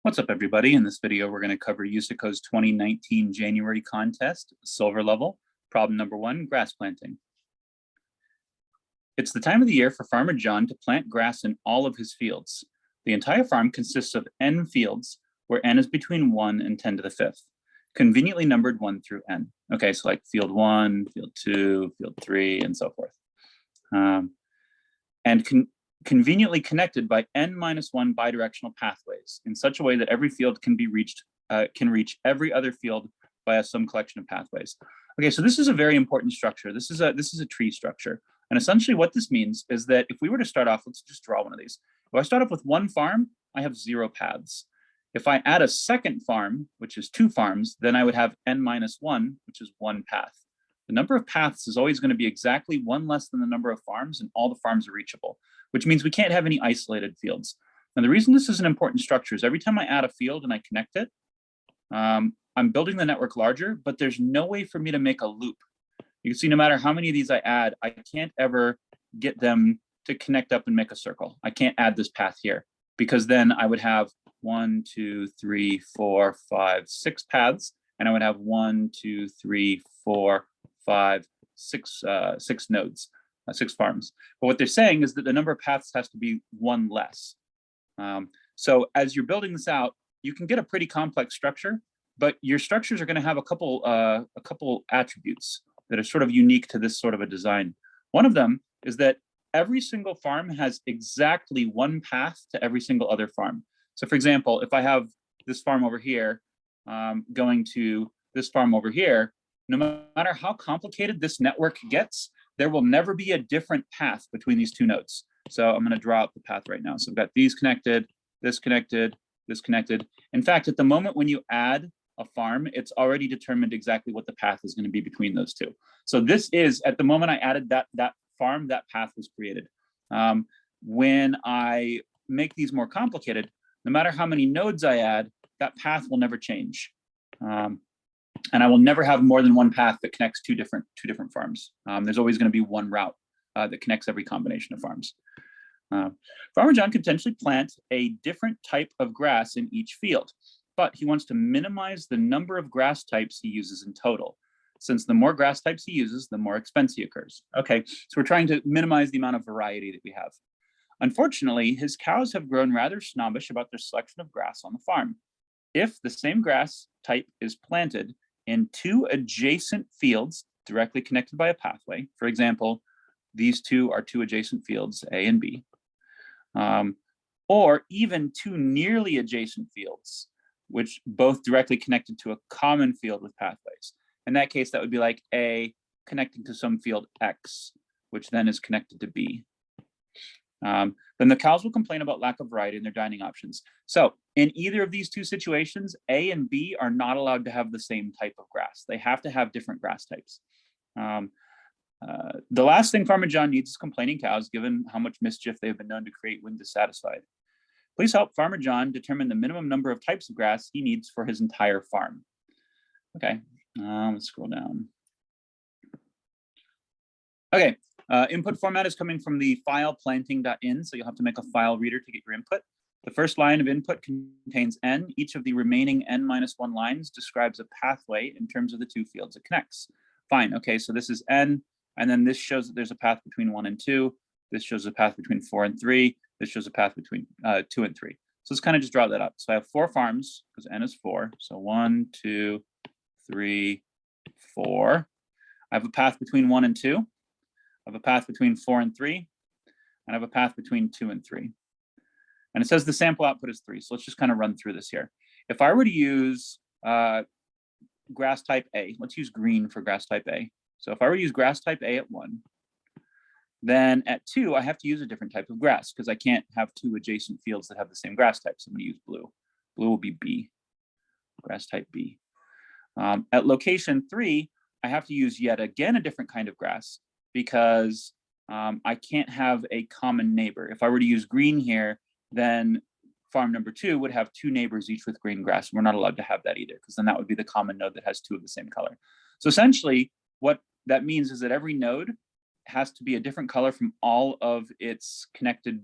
What's up, everybody? In this video, we're going to cover USACO's 2019 January contest, silver level, problem number 1, grass planting. It's the time of the year for Farmer John to plant grass in all of his fields. The entire farm consists of n fields, where n is between 1 and 10 to the 5th, conveniently numbered 1 through n. Okay, so like field 1, field 2, field 3, and so forth. Conveniently connected by n-1 bidirectional pathways in such a way that every field can be reached, can reach every other field via some collection of pathways. Okay, so this is a very important structure. This is a tree structure. And essentially what this means is that if we were to start off, let's just draw one of these. If I start off with one farm, I have 0 paths. If I add a second farm, which is 2 farms, then I would have n-1, which is 1 path. The number of paths is always going to be exactly 1 less than the number of farms, and all the farms are reachable, which means we can't have any isolated fields. Now, the reason this is an important structure is every time I add a field and I connect it, I'm building the network larger, but there's no way for me to make a loop. You can see no matter how many of these I add, I can't ever get them to connect up and make a circle. I can't add this path here, because then I would have 1, 2, 3, 4, 5, 6 paths, and I would have 1, 2, 3, 4, 5, 6 nodes, 6 farms. But what they're saying is that the number of paths has to be 1 less. So as you're building this out, you can get a pretty complex structure, but your structures are going to have a couple attributes that are sort of unique to this sort of a design. One of them is that every single farm has exactly 1 path to every single other farm. So for example, if I have this farm over here going to this farm over here, no matter how complicated this network gets, there will never be a different path between these 2 nodes. So I'm going to draw out the path right now. So I've got these connected, this connected, this connected. In fact, at the moment when you add a farm, it's already determined exactly what the path is going to be between those 2. So this is, at the moment I added that farm, that path was created. When I make these more complicated, no matter how many nodes I add, that path will never change. And I will never have more than 1 path that connects two different farms. There's always going to be 1 route that connects every combination of farms. Farmer John can potentially plant a different type of grass in each field, but he wants to minimize the number of grass types he uses in total. Since the more grass types he uses, the more expense he occurs. Okay, so we're trying to minimize the amount of variety that we have. Unfortunately, his cows have grown rather snobbish about their selection of grass on the farm. If the same grass type is planted in 2 adjacent fields directly connected by a pathway, for example, these 2 are 2 adjacent fields, A and B, or even 2 nearly adjacent fields, which both directly connected to a common field with pathways. In that case, that would be like A connecting to some field X, which then is connected to B. Then the cows will complain about lack of variety in their dining options. So in either of these 2 situations, A and B are not allowed to have the same type of grass. They have to have different grass types. The last thing Farmer John needs is complaining cows, given how much mischief they've been known to create when dissatisfied. Please help Farmer John determine the minimum number of types of grass he needs for his entire farm. Okay, let's scroll down. Okay. Input format is coming from the file planting.in, so you'll have to make a file reader to get your input. The first line of input contains n. Each of the remaining n-1 lines describes a pathway in terms of the 2 fields it connects. Fine, okay, so this is n, and then this shows that there's a path between 1 and 2. This shows a path between 4 and 3. This shows a path between 2 and 3. So let's kind of just draw that up. So I have 4 farms, because n is 4. So 1, 2, 3, 4. I have a path between 1 and 2. I have a path between 4 and 3, and I have a path between 2 and 3. And it says the sample output is 3. So let's just kind of run through this here. If I were to use grass type A, let's use green for grass type A. So if I were to use grass type A at 1, then at 2, I have to use a different type of grass because I can't have 2 adjacent fields that have the same grass type. So I'm going to use blue. Blue will be B, grass type B. At location 3, I have to use yet again a different kind of grass, because I can't have a common neighbor. If I were to use green here, then farm number 2 would have 2 neighbors, each with green grass. We're not allowed to have that either, because then that would be the common node that has 2 of the same color. So essentially, what that means is that every node has to be a different color from all of its connected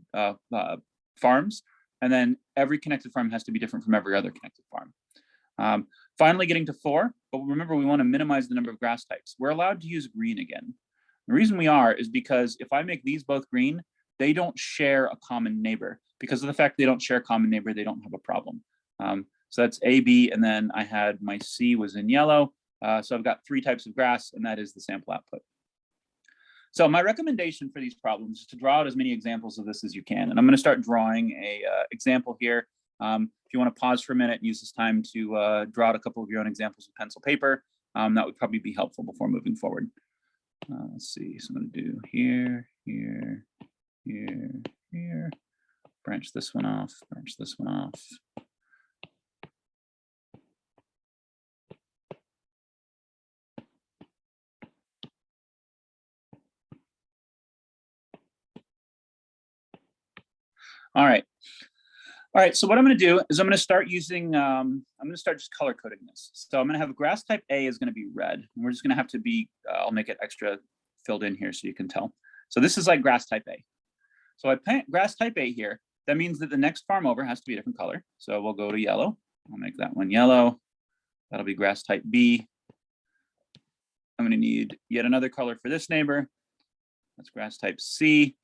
farms, And then every connected farm has to be different from every other connected farm. Finally getting to 4, but remember we want to minimize the number of grass types. We're allowed to use green again. The reason we are is because if I make these both green, they don't share a common neighbor. Because of the fact they don't share a common neighbor, they don't have a problem. So that's A, B, and then I had my C was in yellow. So I've got 3 types of grass, and that is the sample output. So my recommendation for these problems is to draw out as many examples of this as you can. And I'm going to start drawing a example here. If you want to pause for a minute and use this time to draw out a couple of your own examples with pencil paper, that would probably be helpful before moving forward. Let's see, so I'm going to do here, here, here, here. Branch this one off, branch this one off. All right. All right, so what I'm going to do is I'm going to start using, I'm going to start just color coding this. So I'm going to have grass type A is going to be red. And we're just going to have to be, I'll make it extra filled in here so you can tell. So this is like grass type A. So I plant grass type A here. That means that the next farm over has to be a different color. So we'll go to yellow. I'll make that one yellow. That'll be grass type B. I'm going to need yet another color for this neighbor. That's grass type C.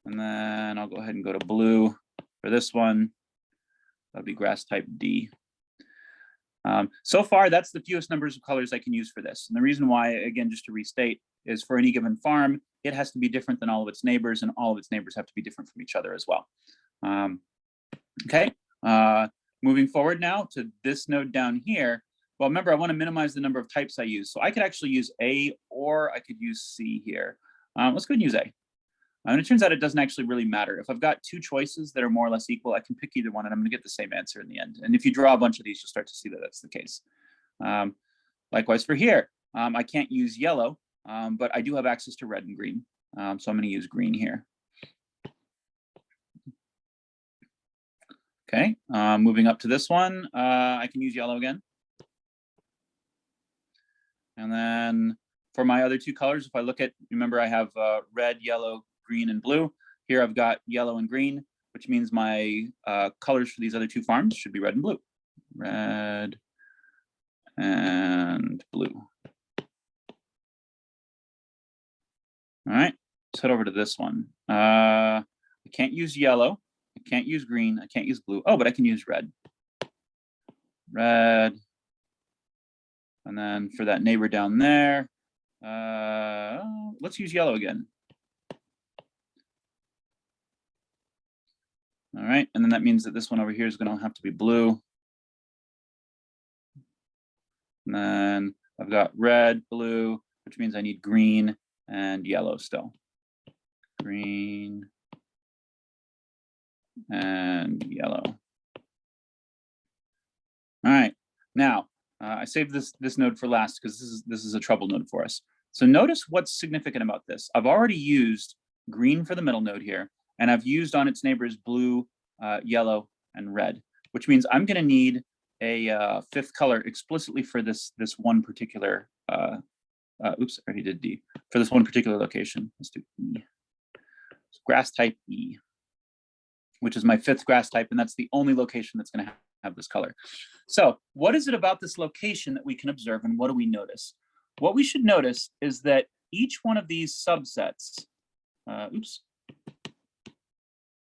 And then I'll go ahead and go to blue for this one. That'll be grass type D. So far, that's the fewest numbers of colors I can use for this. And the reason why, again, just to restate, is for any given farm, it has to be different than all of its neighbors, and all of its neighbors have to be different from each other as well. Okay, moving forward now to this node down here. Well, remember, I want to minimize the number of types I use. So I could actually use A, or I could use C here. Let's go ahead and use A. And it turns out it doesn't actually really matter. If I've got 2 choices that are more or less equal, I can pick either one and I'm going to get the same answer in the end. And if you draw a bunch of these, you'll start to see that that's the case. Likewise for here, I can't use yellow, but I do have access to red and green. So I'm going to use green here. Okay, moving up to this one, I can use yellow again. And then for my other 2 colors, if I look at, remember I have red, yellow, green, and blue. Here I've got yellow and green, which means my colors for these other 2 farms should be red and blue. Red and blue. All right, let's head over to this one. I can't use yellow. I can't use green. I can't use blue. Oh, but I can use red. Red. And then for that neighbor down there, let's use yellow again. All right, and then that means that this one over here is going to have to be blue. And then I've got red, blue, which means I need green and yellow still. Green and yellow. All right, now I saved this node for last because this is a trouble node for us. So notice what's significant about this. I've already used green for the middle node here, and I've used on its neighbors blue, yellow, and red, which means I'm going to need a 5th color explicitly for this one particular. Oops, I already did D. For this one particular location, let's do E. So grass type E, which is my 5th grass type, and that's the only location that's going to have this color. So what is it about this location that we can observe, and what do we notice? What we should notice is that each one of these subsets,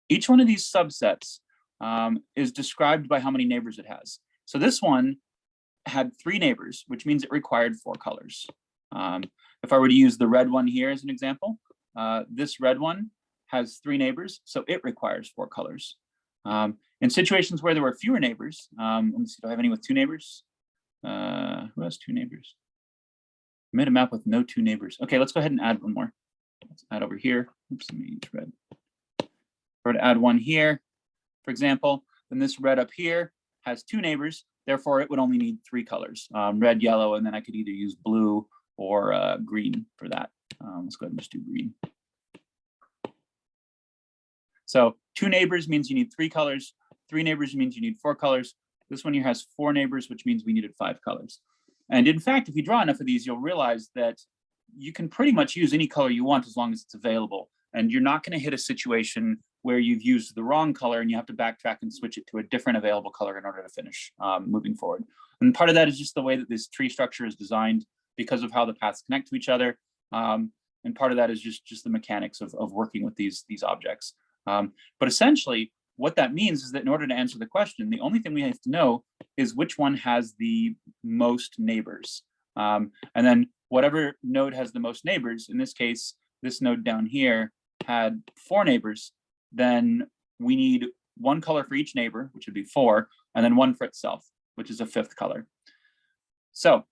each one of these subsets is described by how many neighbors it has. So this one had 3 neighbors, which means it required 4 colors. If I were to use the red one here as an example, this red one has 3 neighbors, so it requires 4 colors. In situations where there were fewer neighbors, let me see, do I have any with 2 neighbors? Who has 2 neighbors? I made a map with no 2 neighbors. Okay, let's go ahead and add one more. Let's add over here. Oops, let me use red. If I were to add one here, for example, then this red up here has 2 neighbors. Therefore, it would only need 3 colors, red, yellow, and then I could either use blue or green for that. Let's go ahead and just do green. So 2 neighbors means you need 3 colors. 3 neighbors means you need 4 colors. This one here has 4 neighbors, which means we needed 5 colors. And in fact, if you draw enough of these, you'll realize that you can pretty much use any color you want as long as it's available. And you're not going to hit a situation where you've used the wrong color and you have to backtrack and switch it to a different available color in order to finish moving forward. And part of that is just the way that this tree structure is designed because of how the paths connect to each other. And part of that is just the mechanics of working with these objects. But essentially, what that means is that in order to answer the question, the only thing we have to know is which one has the most neighbors. And then whatever node has the most neighbors, in this case, this node down here had 4 neighbors, then we need one color for each neighbor, which would be 4, and then one for itself, which is a 5th color. So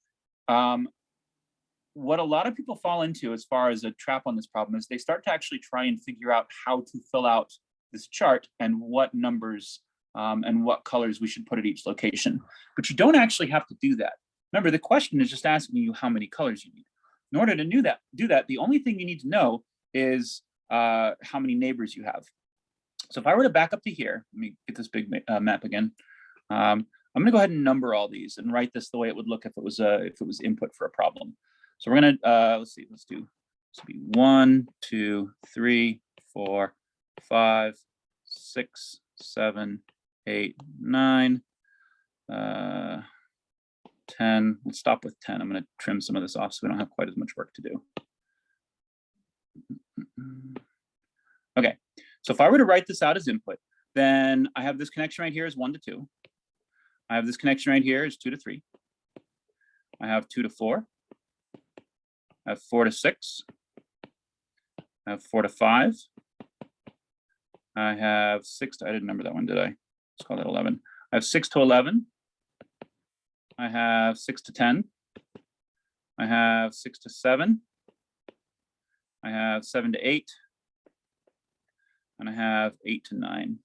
what a lot of people fall into as far as a trap on this problem is they start to actually try and figure out how to fill out this chart and what numbers and what colors we should put at each location. But you don't actually have to do that. Remember, the question is just asking you how many colors you need. In order to do that, the only thing you need to know is how many neighbors you have. So if I were to back up to here, let me get this big map again. I'm going to go ahead and number all these and write this the way it would look if it was input for a problem. So we're going to let's do this will be 1, 2, 3, 4, 5, 6, 7, 8, 9, 10. Let's stop with 10. I'm going to trim some of this off so we don't have quite as much work to do. Okay, so if I were to write this out as input, then I have this connection right here as 1 to 2. I have this connection right here as 2 to 3. I have 2 to 4. I have 4 to 6. I have 4 to 5. I have 6 to, I didn't number that one, did I? Let's call that 11. I have 6 to 11. I have 6 to 10. I have 6 to 7. I have 7 to 8. And I have 8 to 9.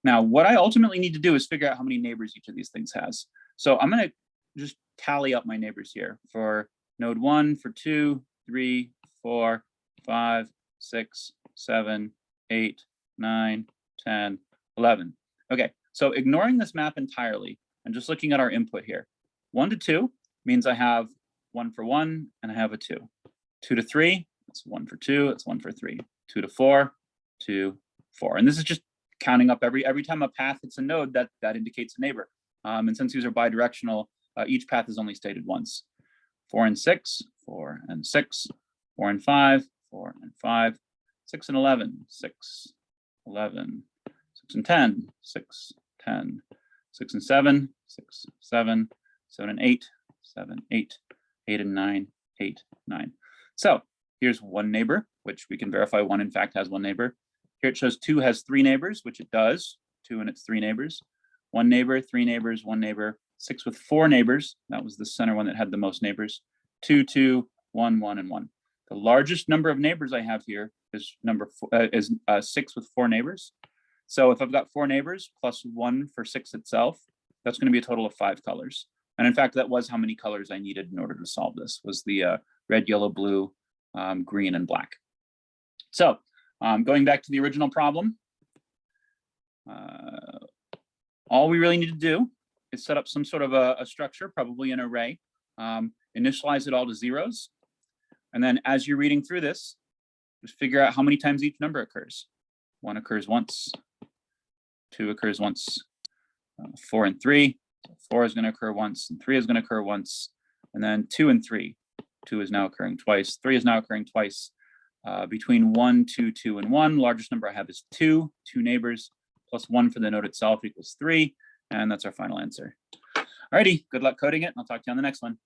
Now, what I ultimately need to do is figure out how many neighbors each of these things has. So I'm going to just tally up my neighbors here for node 1, for 2, 3, 4, 5, 6, 7, 8, 9, 10, 11. Okay, so ignoring this map entirely and just looking at our input here, 1 to 2 means I have 1 for 1 and I have a 2. 2 to 3, that's 1 for 2, that's 1 for 3. 2 to 4, 2, 4. And this is just counting up every time a path hits a node that indicates a neighbor. And since these are bidirectional, each path is only stated once. 4 and 6, 4 and 6, 4 and 5, 4 and 5, 6 and 11, 6, 11, 6 and 10, 6, 10, 6 and 7, 6, 7, 7 and 8, 7, 8, 8 and 9, 8, 9. So here's one neighbor, which we can verify 1 in fact has one neighbor. Here it shows 2 has 3 neighbors, which it does, 2 and its 3 neighbors. 1 neighbor, 3 neighbors, 1 neighbor. 6 with 4 neighbors, that was the center one that had the most neighbors. 2, 2, 1, 1, and 1. The largest number of neighbors I have here is 6 with 4 neighbors. So if I've got 4 neighbors plus 1 for 6 itself, that's going to be a total of 5 colors. And in fact, that was how many colors I needed in order to solve this, was the red, yellow, blue, green, and black. So going back to the original problem, all we really need to do is set up some sort of a structure, probably an array, initialize it all to zeros. And then as you're reading through this, just figure out how many times each number occurs. 1 occurs once, 2 occurs once, 4 and 3. So 4 is going to occur once, and 3 is going to occur once, and then 2 and 3. 2 is now occurring twice, 3 is now occurring twice. Between 1, 2, 2, and 1, largest number I have is 2 neighbors, plus 1 for the node itself equals 3, and that's our final answer. Alrighty, good luck coding it, and I'll talk to you on the next one.